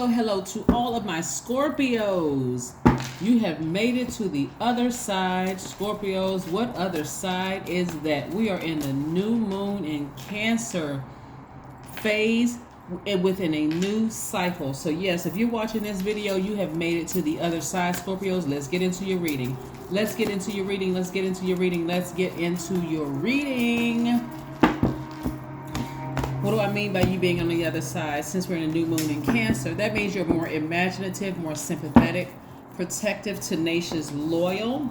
hello to all of my Scorpios. You have made it to the other side, Scorpios. What other side is that? We are in the new moon in Cancer phase within a new cycle. So yes, if you're watching this video, you have made it to the other side, Scorpios. Let's get into your reading. Let's get into your reading. Let's get into your reading. Let's get into your reading. What do I mean by you being on the other side? Since we're in a new moon in Cancer, that means you're more imaginative, more sympathetic, protective, tenacious, loyal.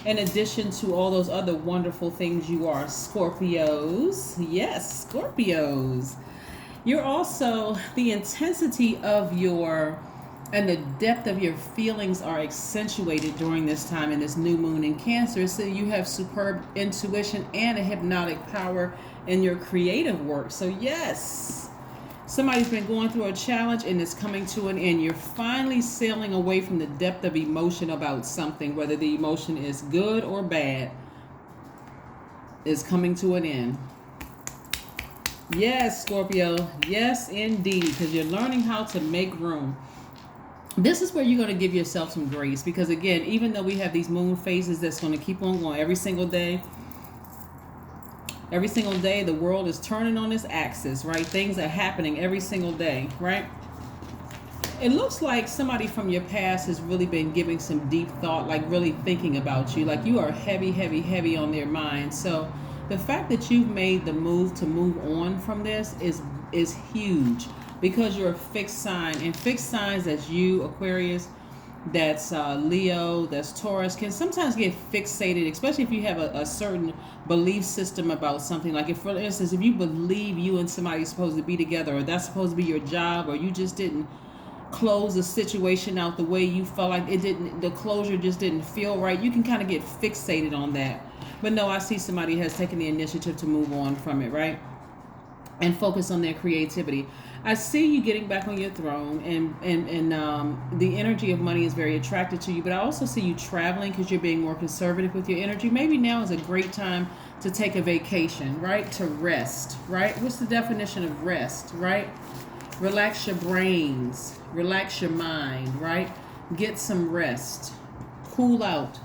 In addition to all those other wonderful things you are, Scorpios. Yes, Scorpios. You're also, the intensity of your and the depth of your feelings are accentuated during this time in this new moon in Cancer. So you have superb intuition and a hypnotic power in your creative work. So yes, somebody's been going through a challenge and it's coming to an end. You're finally sailing away from the depth of emotion about something, whether the emotion is good or bad, is coming to an end. Yes, Scorpio. Yes, indeed, because you're learning how to make room. This is where you're going to give yourself some grace, because again, even though we have these moon phases that's going to keep on going every single day, the world is turning on its axis, right? Things are happening every single day, right? It looks like somebody from your past has really been giving some deep thought, like really thinking about you, like you are heavy, heavy, heavy on their mind. So the fact that you've made the move to move on from this is huge, because you're a fixed sign, and fixed signs, that's you, Aquarius, that's Leo, that's Taurus, can sometimes get fixated, especially if you have a certain belief system about something. Like if, for instance, if you believe you and somebody are supposed to be together, or that's supposed to be your job, or you just didn't close the situation out the way you felt like it didn't, the closure just didn't feel right, you can kind of get fixated on that. But no, I see somebody has taken the initiative to move on from it, right? And focus on their creativity. I see you getting back on your throne, and the energy of money is very attracted to you. But I also see you traveling, because you're being more conservative with your energy. Maybe now is a great time to take a vacation, right? To rest, right? What's the definition of rest, right? Relax your brains, relax your mind, right? Get some rest, cool out,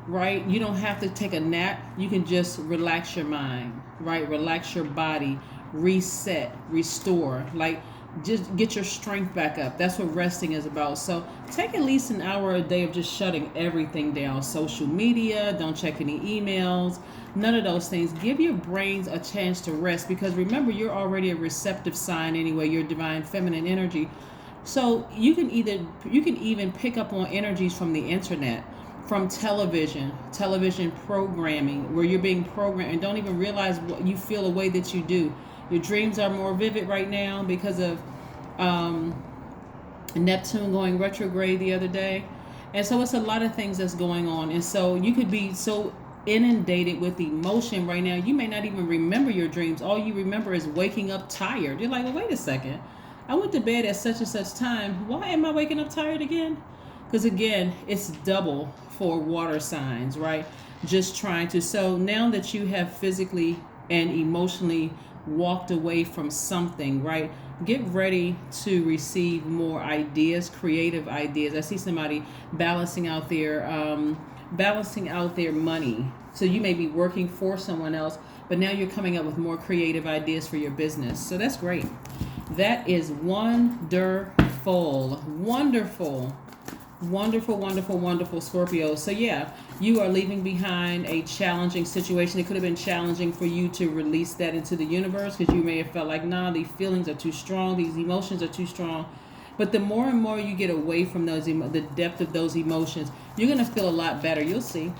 right? You don't have to take a nap. You can just relax your mind, right? Relax your body, reset, restore, like just get your strength back up. That's what resting is about. So take at least an hour a day of just shutting everything down. Social media, don't check any emails, none of those things. Give your brains a chance to rest, because remember, you're already a receptive sign anyway. You're divine feminine energy. So you can even pick up on energies from the internet, from television programming, where you're being programmed and don't even realize what you feel the way that you do. Your dreams are more vivid right now because of Neptune going retrograde the other day. And so it's a lot of things that's going on. And so you could be so inundated with emotion right now, you may not even remember your dreams. All you remember is waking up tired. You're like, well, wait a second. I went to bed at such and such time. Why am I waking up tired again? Because again, it's double for water signs, right? Just trying to. So now that you have physically and emotionally walked away from something, right? Get ready to receive more ideas, creative ideas. I see somebody balancing out their money. So you may be working for someone else, but now you're coming up with more creative ideas for your business. So that's great. That is wonderful. Wonderful. Wonderful, wonderful, wonderful, Scorpio. So yeah, you are leaving behind a challenging situation. It could have been challenging for you to release that into the universe, because you may have felt like, nah, these feelings are too strong, these emotions are too strong. But the more and more you get away from those, the depth of those emotions, you're going to feel a lot better. You'll see.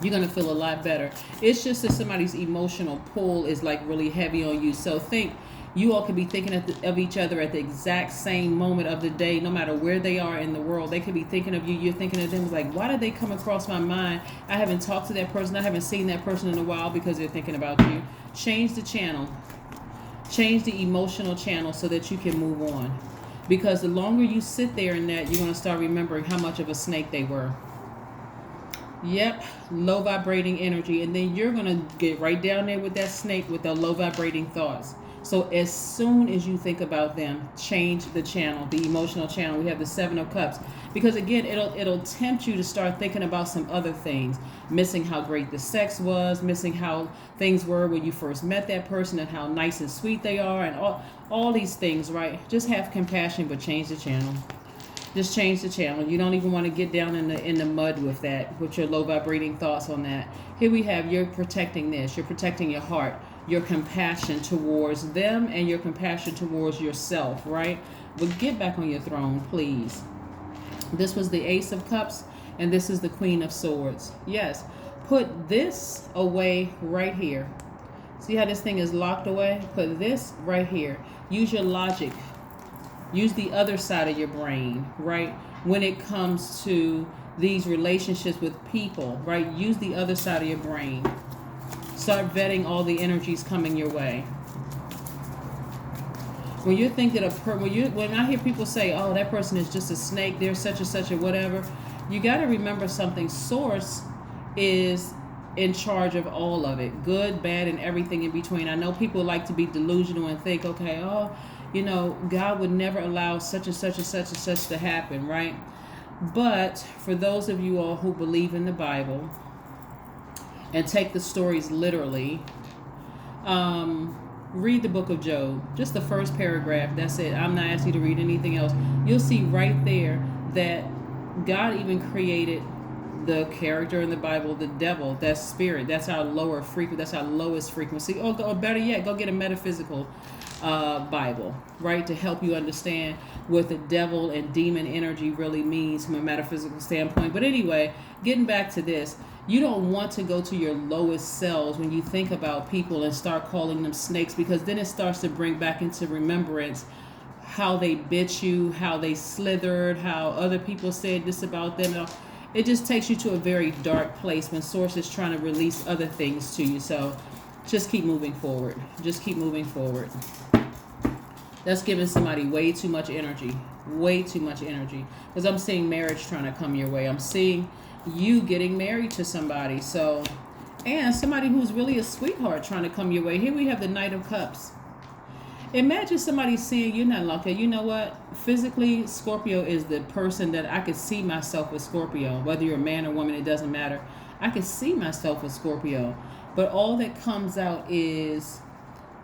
You're going to feel a lot better. It's just that somebody's emotional pull is like really heavy on you. So think, you all could be thinking of each other at the exact same moment of the day, no matter where they are in the world. They could be thinking of you. You're thinking of them. It's like, why did they come across my mind? I haven't talked to that person. I haven't seen that person in a while, because they're thinking about you. Change the channel. Change the emotional channel so that you can move on. Because the longer you sit there in that, you're going to start remembering how much of a snake they were. Yep, low vibrating energy. And then you're going to get right down there with that snake with the low vibrating thoughts. So as soon as you think about them, change the channel, the emotional channel. We have the Seven of Cups, because again, it'll tempt you to start thinking about some other things, missing how great the sex was, missing how things were when you first met that person, and how nice and sweet they are, and all these things, right? Just have compassion, but change the channel. Just change the channel. You don't even want to get down in the mud with that, with your low vibrating thoughts on that. Here we have, you're protecting this. You're protecting your heart, your compassion towards them, and your compassion towards yourself, right? But get back on your throne, please. This was the Ace of Cups, and this is the Queen of Swords. Yes, put this away right here. See how this thing is locked away? Put this right here. Use your logic. Use the other side of your brain, right? When it comes to these relationships with people, right? Use the other side of your brain. Start vetting all the energies coming your way. When you're thinking of when I hear people say, "Oh, that person is just a snake, they're such and such or whatever," you got to remember something. Source is in charge of all of it, good, bad, and everything in between. I know people like to be delusional and think, okay, oh, you know, God would never allow such and such and such and such to happen, right? But for those of you all who believe in the Bible and take the stories literally, read the book of Job, just the first paragraph. That's it. I'm not asking you to read anything else. You'll see right there that God even created the character in the Bible, the devil, that spirit. That's our lower frequency. That's our lowest frequency. Or better yet, go get a metaphysical Bible, right, to help you understand what the devil and demon energy really means from a metaphysical standpoint. But anyway, getting back to this, you don't want to go to your lowest selves when you think about people and start calling them snakes, because then it starts to bring back into remembrance how they bit you, how they slithered, how other people said this about them. It just takes you to a very dark place when Source is trying to release other things to you. So just keep moving forward. Just keep moving forward. That's giving somebody way too much energy. Way too much energy. Because I'm seeing marriage trying to come your way. I'm seeing you getting married to somebody. So, and somebody who's really a sweetheart trying to come your way. Here we have the Knight of Cups. Imagine somebody saying, you're not lucky. You know what? Physically, Scorpio is the person that I could see myself with Scorpio. Whether you're a man or woman, it doesn't matter. I could see myself with Scorpio. But all that comes out is,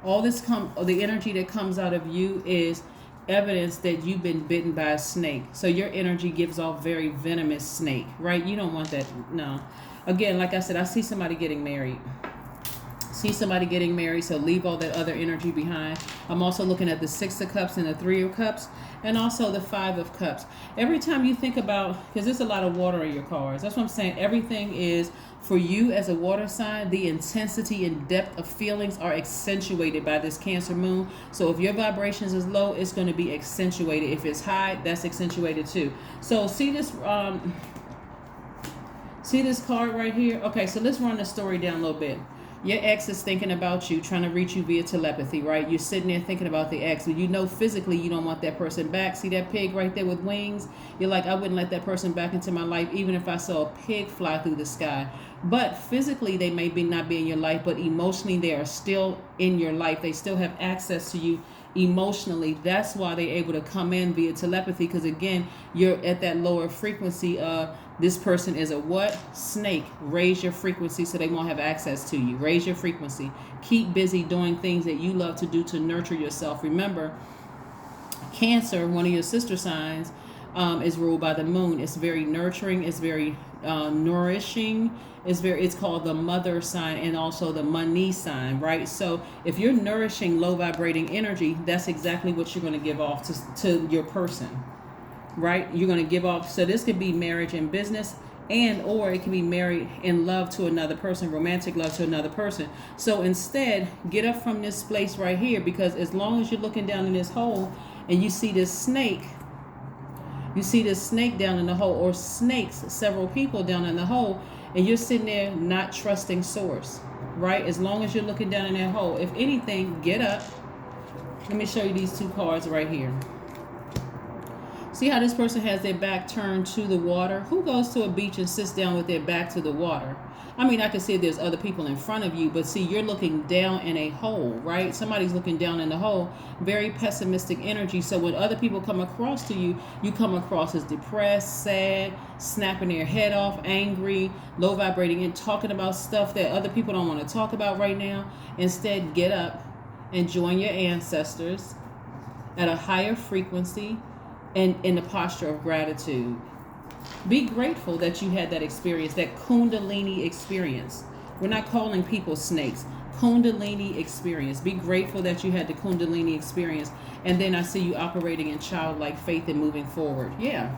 the energy that comes out of you is evidence that you've been bitten by a snake. So your energy gives off very venomous snake, right? You don't want that. No. Again, like I said, I see somebody getting married. So leave all that other energy behind. I'm also looking at the Six of Cups and the Three of Cups, and also the Five of Cups. Every time you think about, because there's a lot of water in your cards, that's what I'm saying. Everything is, for you as a water sign, the intensity and depth of feelings are accentuated by this Cancer moon. So if your vibrations is low, it's going to be accentuated. If it's high, that's accentuated too. So see this card right here? Okay, so let's run the story down a little bit. Your ex is thinking about you, trying to reach you via telepathy, right? You're sitting there thinking about the ex, but you know physically you don't want that person back. See that pig right there with wings? You're like, I wouldn't let that person back into my life even if I saw a pig fly through the sky. But physically they may not be in your life, but emotionally they are still in your life. They still have access to you emotionally. That's why they're able to come in via telepathy, because again, you're at that lower frequency of, this person is a what? Snake. Raise your frequency so they won't have access to you. Raise your frequency. Keep busy doing things that you love to do to nurture yourself. Remember, Cancer, one of your sister signs, is ruled by the moon. It's very nurturing. It's very nourishing. It's called the mother sign and also the money sign, right? So if you're nourishing low vibrating energy, that's exactly what you're going to give off to your person. Right? You're going to give off. So this could be marriage and business, or it can be married in love to another person, romantic love to another person. So instead, get up from this place right here, because as long as you're looking down in this hole and you see this snake down in the hole, or snakes, several people down in the hole, and you're sitting there not trusting Source, right? As long as you're looking down in that hole, if anything, get up. Let me show you these two cards right here. See how this person has their back turned to the water? Who goes to a beach and sits down with their back to the water? I mean, I can see there's other people in front of you, but see, you're looking down in a hole, right? Somebody's looking down in the hole. Very pessimistic energy. So when other people come across to you, you come across as depressed, sad, snapping their head off, angry, low vibrating, and talking about stuff that other people don't want to talk about right now. Instead, get up and join your ancestors at a higher frequency and in the posture of gratitude. Be grateful that you had that experience, that Kundalini experience. We're not calling people snakes. Kundalini experience. Be grateful that you had the Kundalini experience. And then I see you operating in childlike faith and moving forward. Yeah.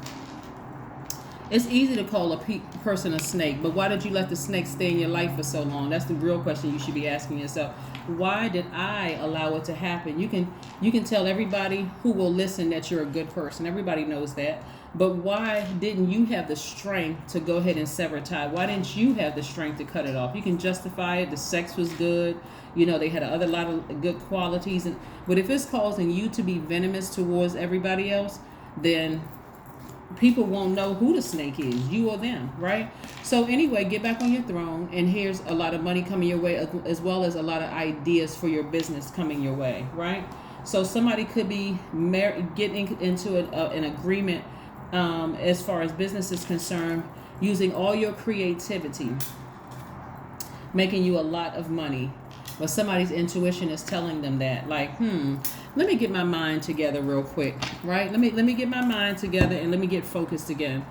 It's easy to call a person a snake, but why did you let the snake stay in your life for so long? That's the real question you should be asking yourself. Why did I allow it to happen? You can tell everybody who will listen that you're a good person. Everybody knows that. But why didn't you have the strength to go ahead and sever tie? Why didn't you have the strength to cut it off? You can justify it. The sex was good. You know, they had a lot of good qualities. But if it's causing you to be venomous towards everybody else, then people won't know who the snake is, you or them, right? So anyway, get back on your throne, and here's a lot of money coming your way, as well as a lot of ideas for your business coming your way, right? So somebody could be getting into an agreement as far as business is concerned, using all your creativity, making you a lot of money. But somebody's intuition is telling them that, like, let me get my mind together real quick, right? Let me get my mind together and let me get focused again.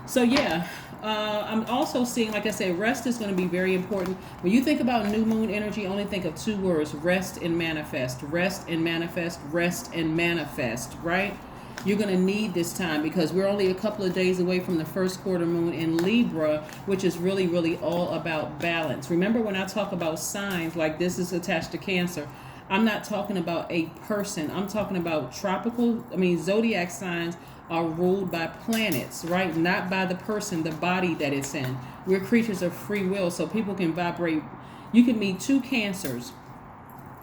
So yeah, I'm also seeing, like I said, rest is going to be very important. When you think about new moon energy, only think of two words: rest and manifest. Rest and manifest. Rest and manifest, right? You're going to need this time because we're only a couple of days away from the first quarter moon in Libra, which is really, really all about balance. Remember, when I talk about signs, like this is attached to Cancer, I'm not talking about a person. I'm talking about zodiac signs are ruled by planets, right? Not by the person, the body that it's in. We're creatures of free will, so people can vibrate. You can meet two Cancers.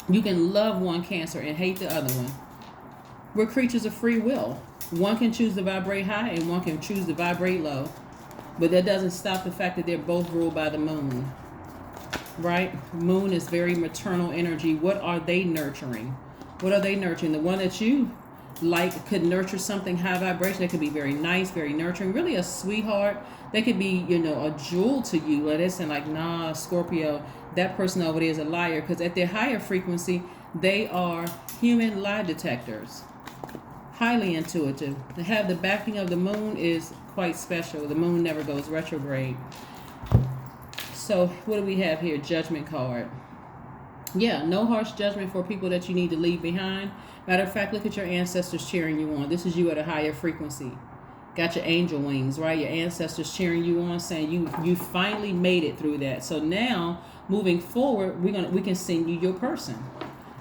You can love one Cancer and hate the other one. We're creatures of free will. One can choose to vibrate high and one can choose to vibrate low. But that doesn't stop the fact that they're both ruled by the moon. Right? Moon is very maternal energy. What are they nurturing? What are they nurturing? The one that you like could nurture something high vibration. That could be very nice, very nurturing, really a sweetheart. They could be, a jewel to you. Listen, like, nah, Scorpio, that person over there is a liar. Because at their higher frequency, they are human lie detectors. Highly intuitive. To have the backing of the moon is quite special. The moon never goes retrograde. So what do we have here? Judgment card. Yeah, no harsh judgment for people that you need to leave behind. Matter of fact, look at your ancestors cheering you on. This is you at a higher frequency. Got your angel wings, right? Your ancestors cheering you on, saying you finally made it through that. So now, moving forward, we can send you your person.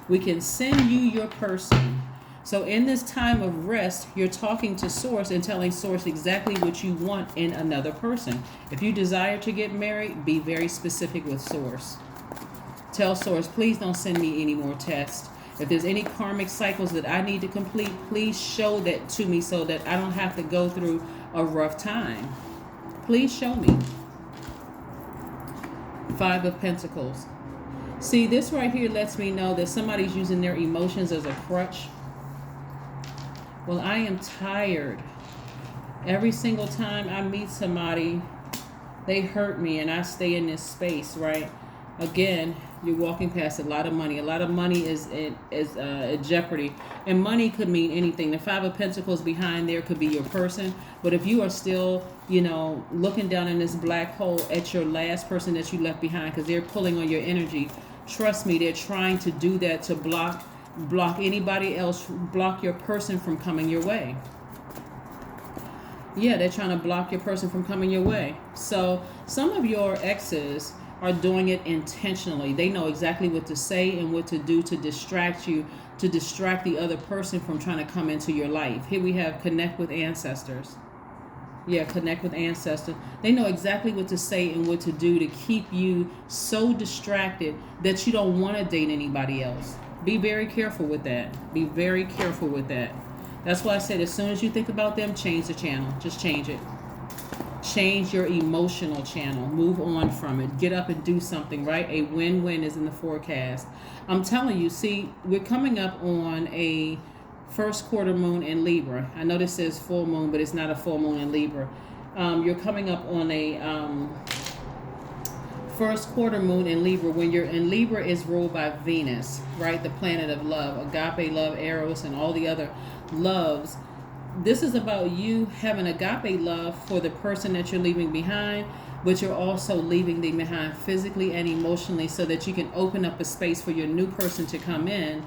We can send you your person. So in this time of rest, you're talking to Source and telling Source exactly what you want in another person. If you desire to get married, be very specific with Source. Tell Source, please don't send me any more tests. If there's any karmic cycles that I need to complete, please show that to me so that I don't have to go through a rough time. Please show me. 5 of Pentacles. See, this right here lets me know that somebody's using their emotions as a crutch. Well, I am tired. Every single time I meet somebody, they hurt me and I stay in this space, right? Again, you're walking past a lot of money. A lot of money is at jeopardy. And money could mean anything. The 5 of Pentacles behind there could be your person. But if you are still, looking down in this black hole at your last person that you left behind because they're pulling on your energy, trust me, they're trying to do that to block anybody else, block your person from coming your way. Yeah, they're trying to block your person from coming your way. So some of your exes are doing it intentionally. They know exactly what to say and what to do to distract you, to distract the other person from trying to come into your life. Here we have connect with ancestors. Yeah, connect with ancestors. They know exactly what to say and what to do to keep you so distracted that you don't want to date anybody else. Be very careful with that. Be very careful with that. That's why I said as soon as you think about them, change the channel. Just change it. Change your emotional channel. Move on from it. Get up and do something, right? A win-win is in the forecast. I'm telling you, see, we're coming up on a first quarter moon in Libra. I know this says full moon, but it's not a full moon in Libra. You're coming up on a first quarter moon in Libra. When you're in Libra, is ruled by Venus, right? The planet of love, agape love, eros, and all the other loves. This is about you having agape love for the person that you're leaving behind, but you're also leaving them behind physically and emotionally so that you can open up a space for your new person to come in,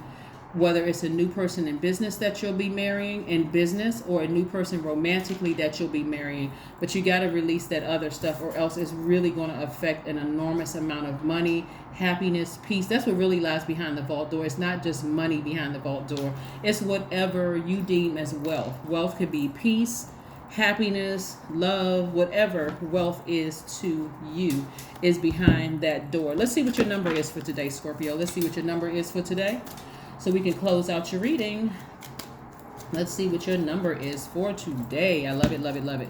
whether it's a new person in business that you'll be marrying in business or a new person romantically that you'll be marrying. But you got to release that other stuff or else it's really going to affect an enormous amount of money, happiness, peace. That's what really lies behind the vault door. It's not just money behind the vault door. It's whatever you deem as wealth. Wealth could be peace, happiness, love, whatever wealth is to you is behind that door. Let's see what your number is for today, Scorpio. Let's see what your number is for today, so we can close out your reading. Let's see what your number is for today. I love it, love it, love it.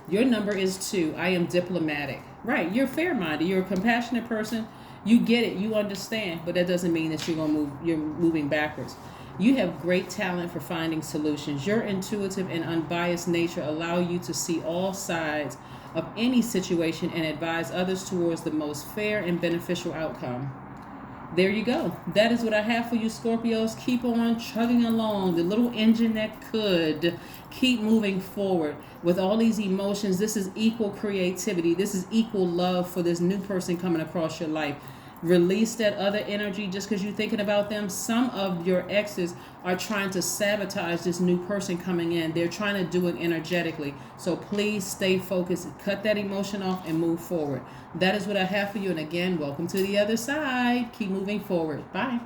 Your number is 2. I am diplomatic. Right, you're fair-minded. You're a compassionate person. You get it, you understand, but that doesn't mean that you're moving backwards. You have great talent for finding solutions. Your intuitive and unbiased nature allow you to see all sides of any situation and advise others towards the most fair and beneficial outcome. There you go. That is what I have for you, Scorpios. Keep on chugging along, the little engine that could. Keep moving forward with all these emotions. This is equal creativity. This is equal love for this new person coming across your life. Release that other energy just because you're thinking about them. Some of your exes are trying to sabotage this new person coming in. They're trying to do it energetically. So please stay focused. Cut that emotion off and move forward. That is what I have for you. And again, welcome to the other side. Keep moving forward. Bye.